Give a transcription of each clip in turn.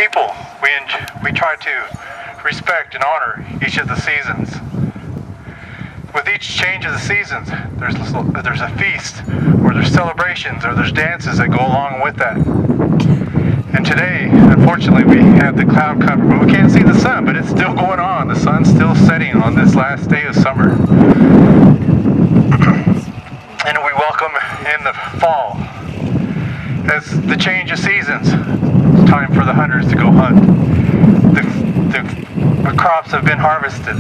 people, we try to respect and honor each of the seasons. With each change of the seasons, there's a feast, or there's celebrations, or there's dances that go along with that. And today, unfortunately, we have the cloud cover, but we can't see the sun, but it's still going on. The sun's still setting on this last day of summer. And we welcome in the fall. As the change of seasons, it's time for the hunters to go hunt. The crops have been harvested.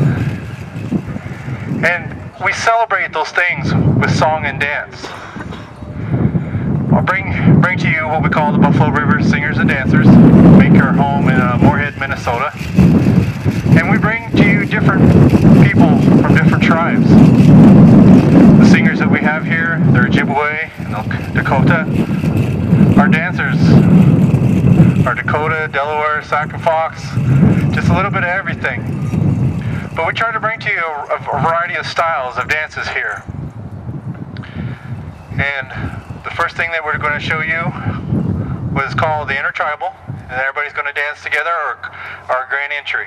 And we celebrate those things with song and dance. I'll bring to you what we call the Buffalo River Singers and Dancers. Make our home in Moorhead, Minnesota. And we bring to you different people from different tribes. The singers that we have here, they're Ojibwe and Dakota. Our dancers are Dakota, Delaware, Sac and Fox, just a little bit of everything. But we try to bring to you a variety of styles of dances here. And the first thing that we're going to show you was called the Intertribal, and everybody's going to dance together, or our Grand Entry.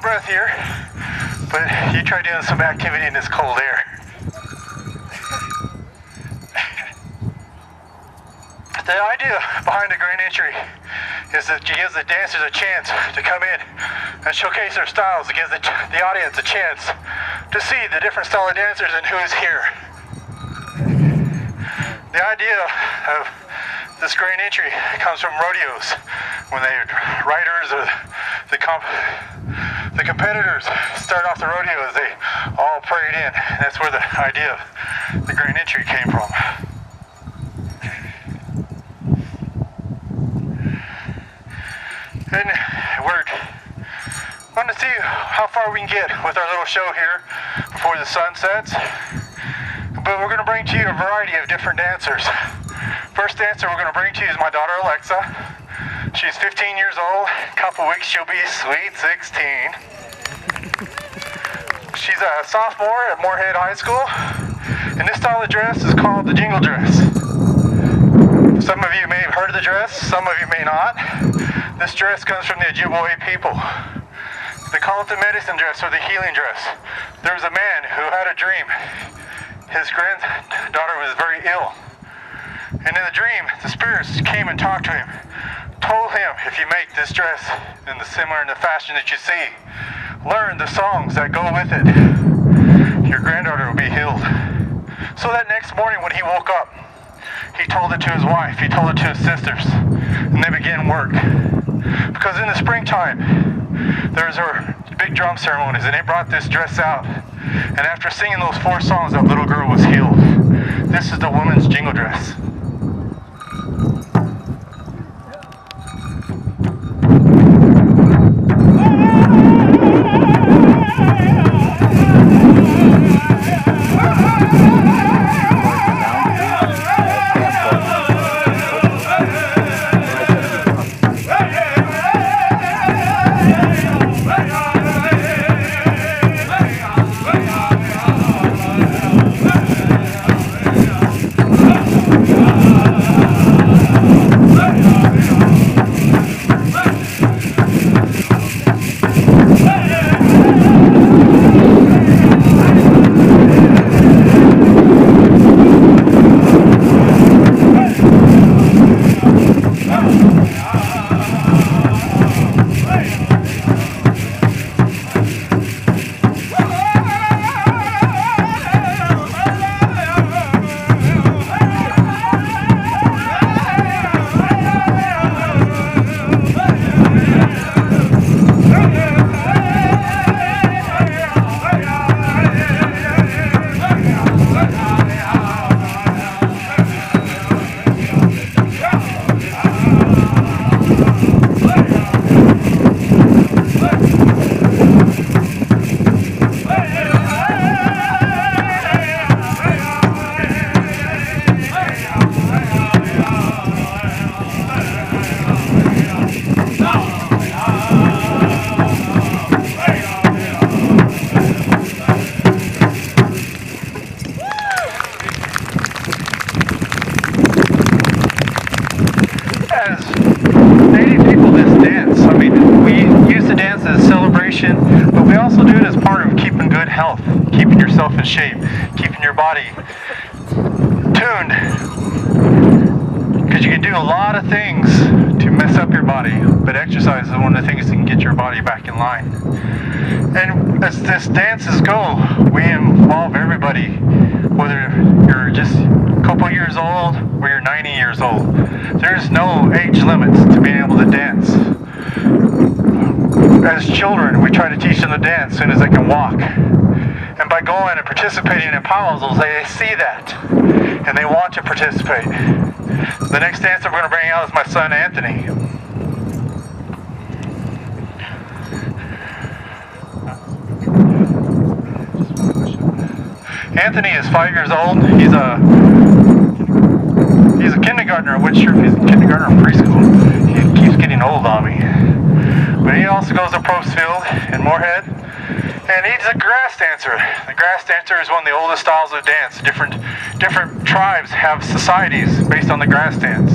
Breath here, but you try doing some activity in this cold air. The idea behind the Grand Entry is that it gives the dancers a chance to come in and showcase their styles. It gives the audience a chance to see the different style of dancers and who is here. The idea of this Grand Entry comes from rodeos, when the riders or the competitors start off the rodeos, they all parade in. And that's where the idea of the Grand Entry came from. And Want to see how far we can get with our little show here before the sun sets. But we're going to bring to you a variety of different dancers. First dancer we're going to bring to you is my daughter Alexa. She's 15 years old. In a couple weeks she'll be sweet 16. She's a sophomore at Moorhead High School. And this style of dress is called the jingle dress. Some of you may have heard of the dress, some of you may not. This dress comes from the Ojibwe people. They call it the medicine dress or the healing dress. There was a man who had a dream. His granddaughter was very ill. And in the dream, the spirits came and talked to him. Told him, if you make this dress in the fashion that you see, learn the songs that go with it, your granddaughter will be healed. So that next morning when he woke up, he told it to his wife, he told it to his sisters, and they began work. Because in the springtime, there's our big drum ceremonies, and they brought this dress out. And after singing those 4 songs, that little girl was healed. This is the woman's jingle dress. But we also do it as part of keeping good health, keeping yourself in shape, keeping your body tuned. Because you can do a lot of things to mess up your body, but exercise is one of the things that can get your body back in line. And as this dances go, we involve everybody, whether you're just a couple years old or you're 90 years old. There's no age limits to being able to dance. As children, we try to teach them to dance as soon as they can walk. And by going and participating in powwows, they see that, and they want to participate. The next dancer we're going to bring out is my son, Anthony. Anthony is 5 years old. He's a kindergartner. I'm not sure if he's a kindergartner or preschool. He keeps getting old on me. But he also goes to Probstfield in Moorhead, and he's a grass dancer. The grass dancer is one of the oldest styles of dance. Different tribes have societies based on the grass dance.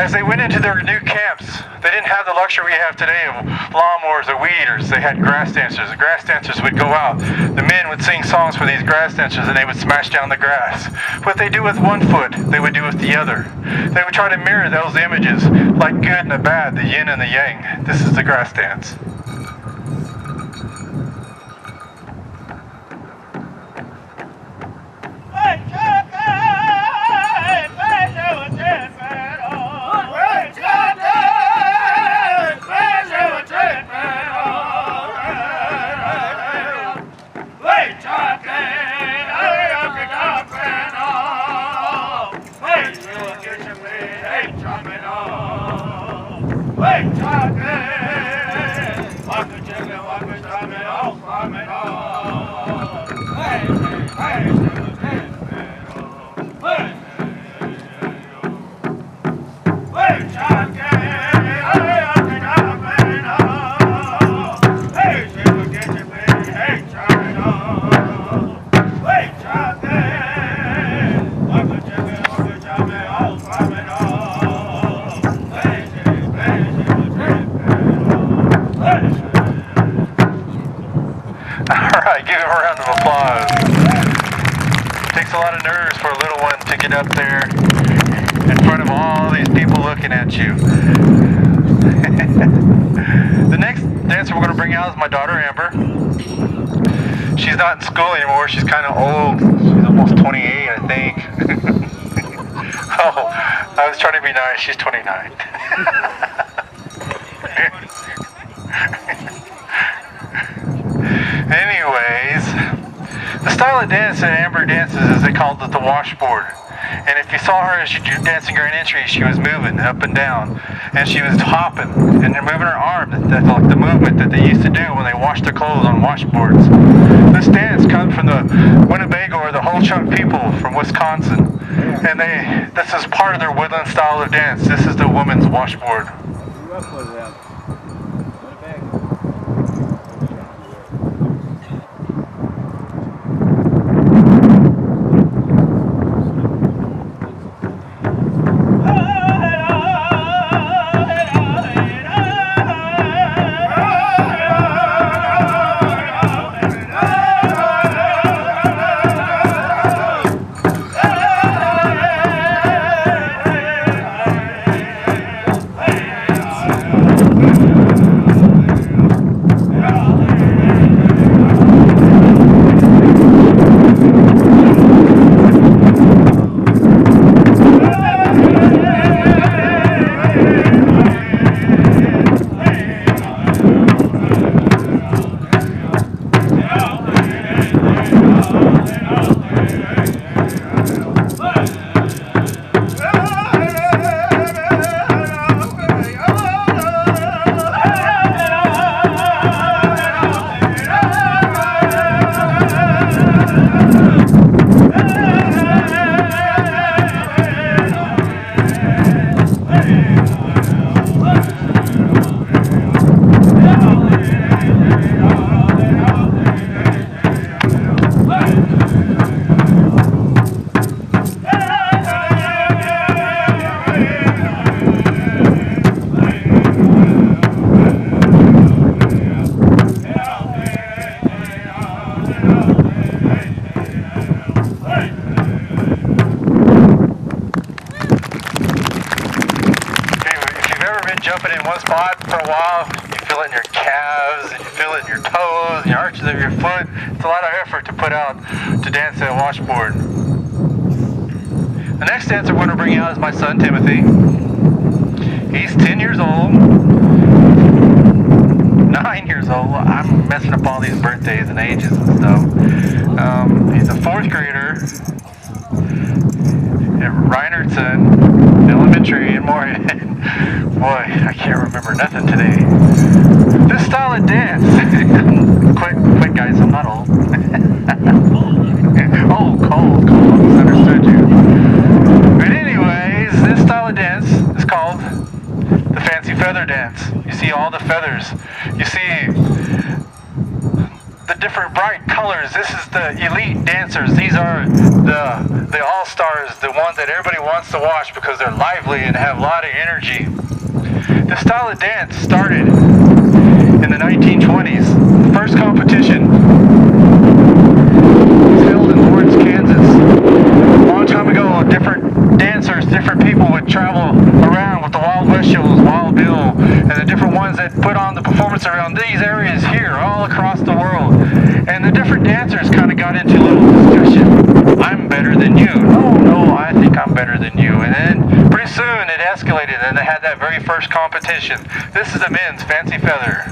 As they went into their new camps, they didn't have the luxury we have today of lawnmowers or weed eaters. They had grass dancers. The grass dancers would go out. The men would sing songs for these grass dancers, and they would smash down the grass. What they do with one foot, they would do with the other. They would try to mirror those images, like good and the bad, the yin and the yang. This is the grass dance. Alright, give him a round of applause. Takes a lot of nerves for a little one to get up there in front of all these people looking at you. The next dancer we're going to bring out is my daughter Amber. She's not in school anymore, she's kind of old. She's almost 28, I think. Oh, I was trying to be nice, she's 29. Anyways, the style of dance that Amber dances is they called it the washboard. And if you saw her as she was dancing during entry, she was moving up and down, and she was hopping, and they're moving her arm. That's like the movement that they used to do when they washed their clothes on washboards. This dance comes from the Winnebago or the Whole Chunk people from Wisconsin, and this is part of their woodland style of dance. This is the woman's washboard. Jumping in one spot for a while, you feel it in your calves, and you feel it in your toes, and your arches of your foot. It's a lot of effort to put out to dance that washboard. The next dancer we're going to bring out is my son Timothy. He's 10 years old, 9 years old. I'm messing up all these birthdays and ages and stuff. He's a 4th grader at Reinertson Elementary in Moorhead. Boy, I can't remember nothing today. This style of dance, quick guys, I'm not old. Oh, cold, misunderstood you. But anyways, this style of dance is called the fancy feather dance. You see all the feathers. You see the different bright colors. This is the elite dancers. These are the all-stars, the ones that everybody wants to watch because they're lively and have a lot of energy. This style of dance started in the 1920s. The first competition was held in Lawrence, Kansas. A long time ago, different dancers, different people would travel around with the Wild West shows, Wild Bill, and the different ones that put on the performance around these areas here, all across the world. And the different dancers kind of got into a little discussion. I'm better than you. No, I think I'm better than you. And then pretty soon it escalated and they had that very first competition. This is the men's fancy feather.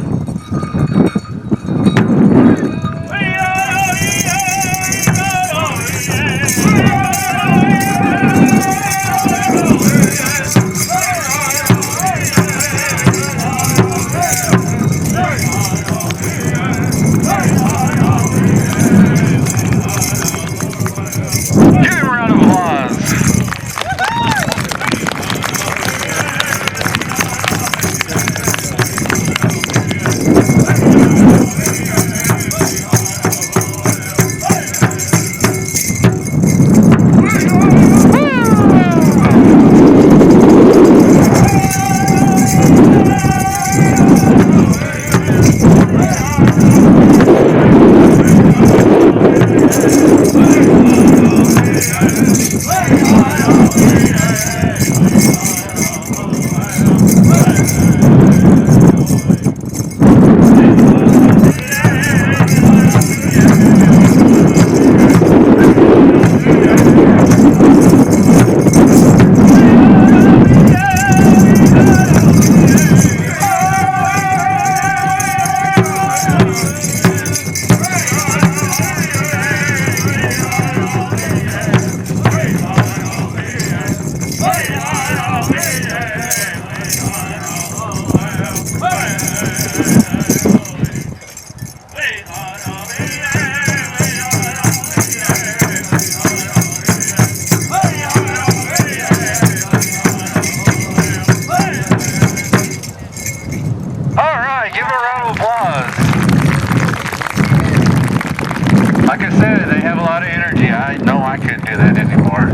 energy. I know I couldn't do that anymore.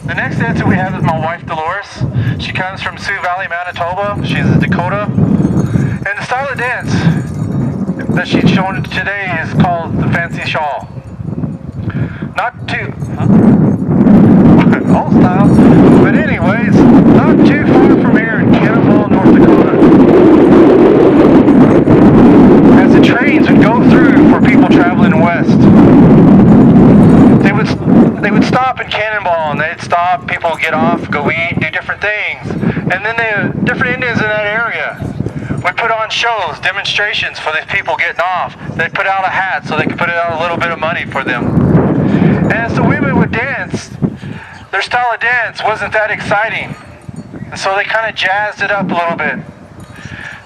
The next dancer we have is my wife, Dolores. She comes from Sioux Valley, Manitoba. She's a Dakota. And the style of dance that she's showing today is called the fancy shawl. Not too old style, but anyways, not too far from here in Cannonball, North Dakota. As the trains would go through for people traveling west, they would stop in Cannonball, and they'd stop, people would get off, go eat, do different things. And then different Indians in that area would put on shows, demonstrations for these people getting off. They'd put out a hat so they could put out a little bit of money for them. And as the women would dance, their style of dance wasn't that exciting. And so they kind of jazzed it up a little bit.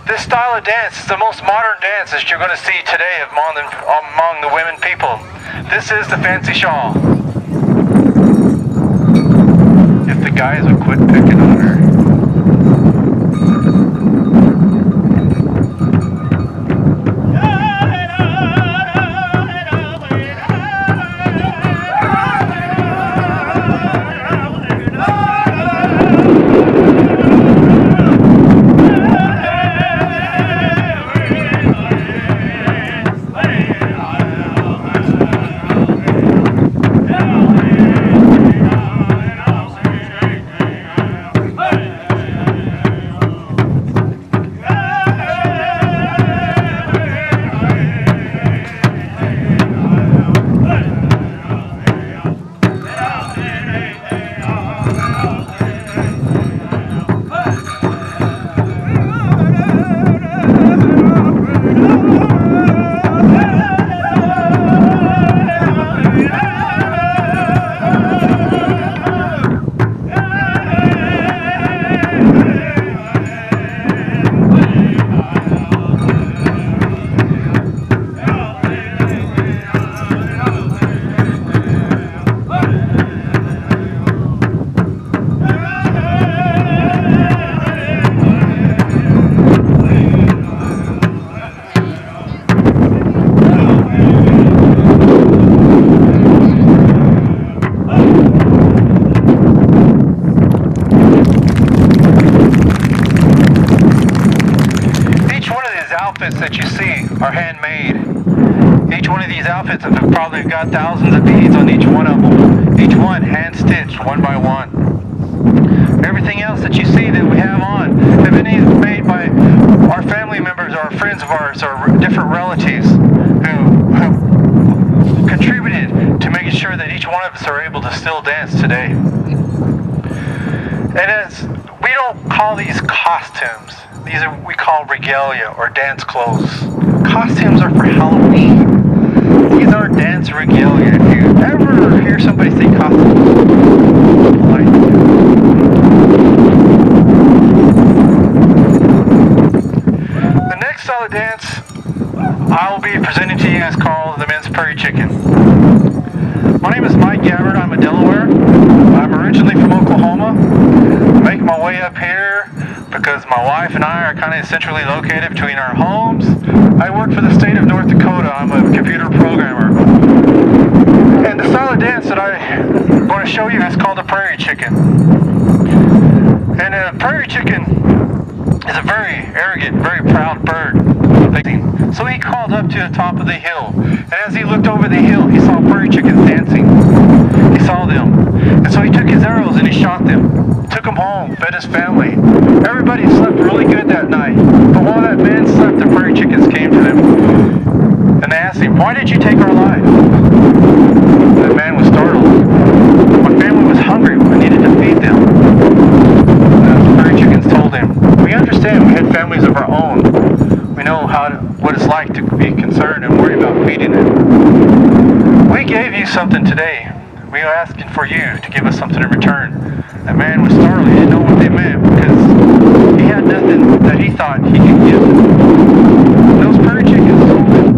This style of dance is the most modern dance that you're going to see today among the women people. This is the fancy shawl. If the guys would quit picking on her. That you see are handmade. Each one of these outfits have probably got thousands of beads on each one of them. Each one hand stitched one by one. Everything else that you see that we have on have been either made by our family members or friends of ours or different relatives who contributed to making sure that each one of us are able to still dance today. And as we don't call these costumes, these are we call regalia or dance clothes. Costumes are for Halloween. These are dance regalia. If you ever hear somebody say costumes, polite. The next style of dance I will be presenting to you is called the men's prairie chicken. My name is Mike Gabbard. I'm a Delaware. I'm originally from Oklahoma. I make my way up here because my wife and I are kind of centrally located between our homes. I work for the state of North Dakota. I'm a computer programmer. And the style of dance that I'm going to show you is called the prairie chicken. And a prairie chicken is a very arrogant, very proud bird. So he crawled up to the top of the hill. And as he looked over the hill, he saw prairie chickens dancing. He saw them. And so he took his arrows and he shot them. Took them home, fed his family. Everybody slept really good that night. But while that man slept, the prairie chickens came to them. And they asked him, "Why did you take our life?" That man was startled. "My family was hungry. I needed to feed them." And the prairie chickens told him, "We understand. We had families of our own. We know what it's like to be concerned and worry about feeding them. We gave you something today. We are asking for you to give us something in return." That man was startled. He didn't know what they meant because he had nothing that he thought he could give them. And those prairie chickens told him,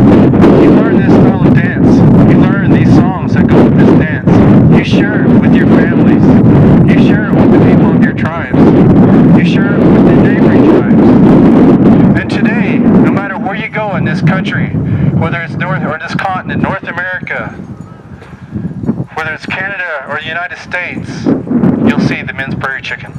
"You learned this style of dance. You learned these songs that go with this dance. You share it with your families. You share it with the people of your tribes. You share it with the neighboring tribes. And today, no matter where you go in this country, whether it's North or this continent, North America, whether it's Canada or the United States, you'll see the men's prairie chicken.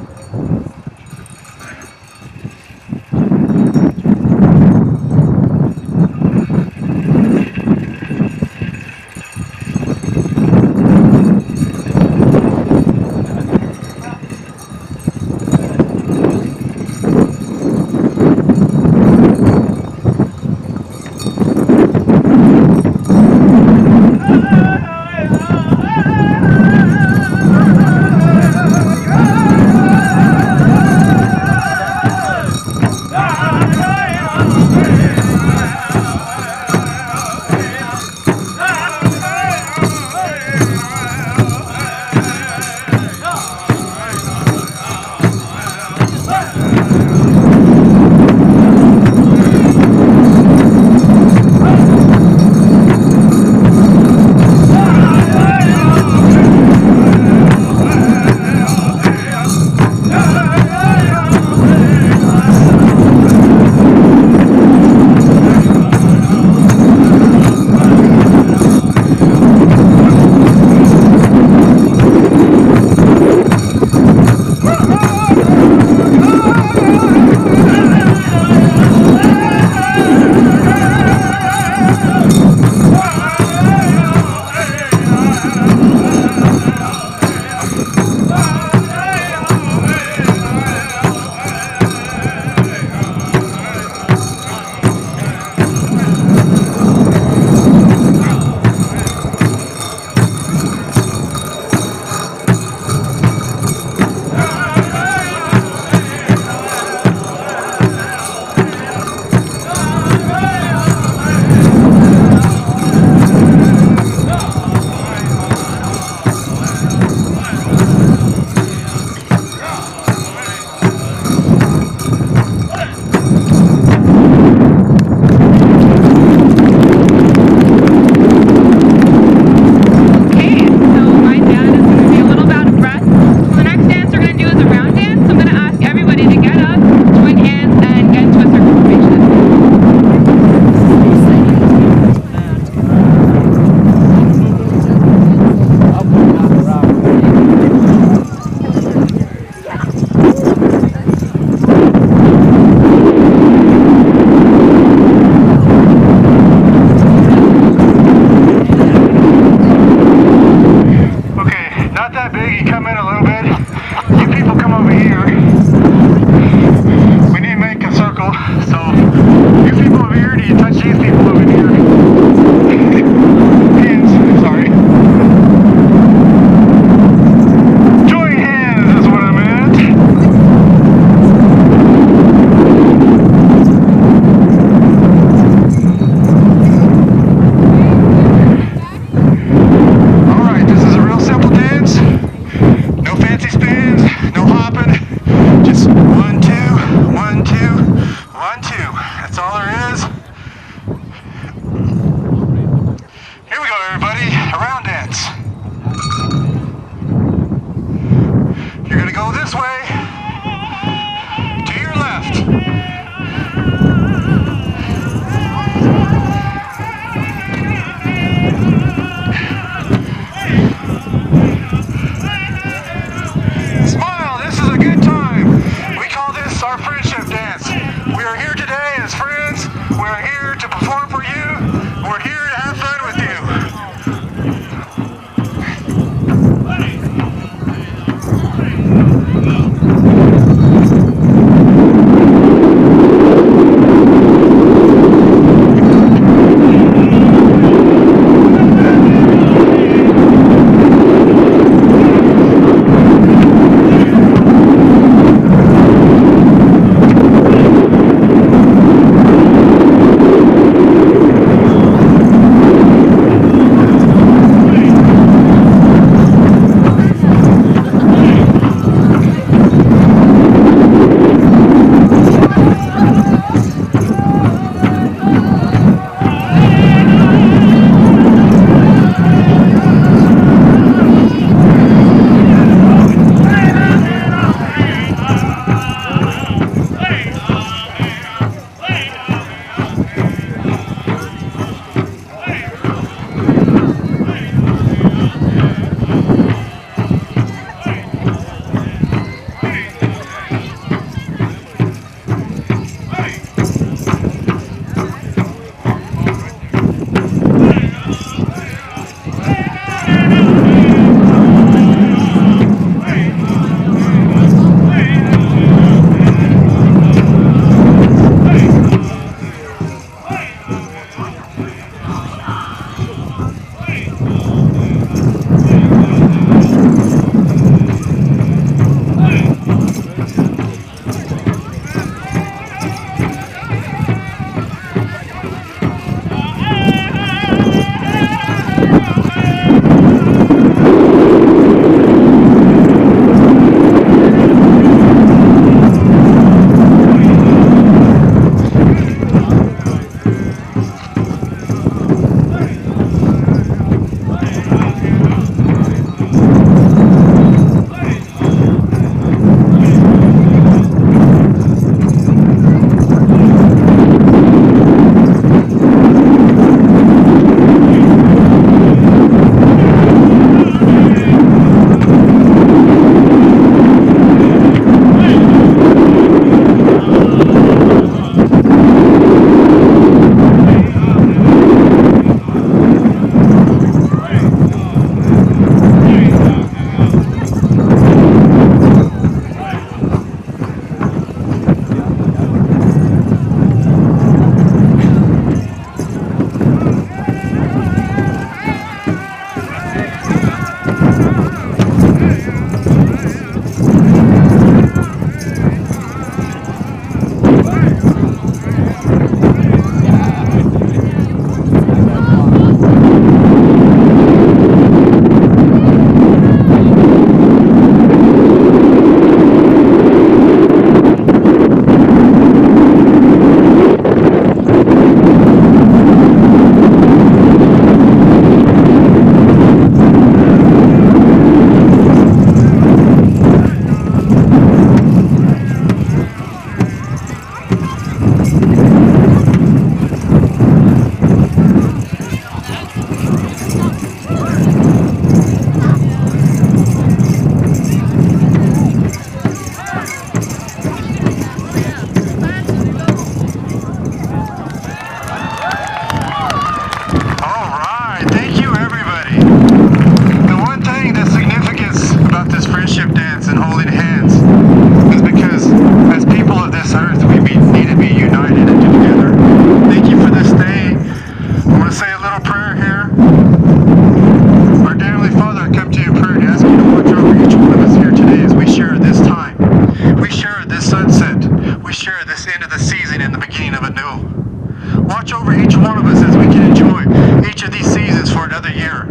each one of us as we can enjoy each of these seasons for another year.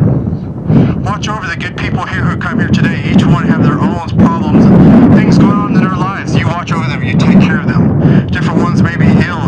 Watch over the good people here who come here today. Each one have their own problems, things going on in their lives. You watch over them, you take care of them. Different ones may be ill,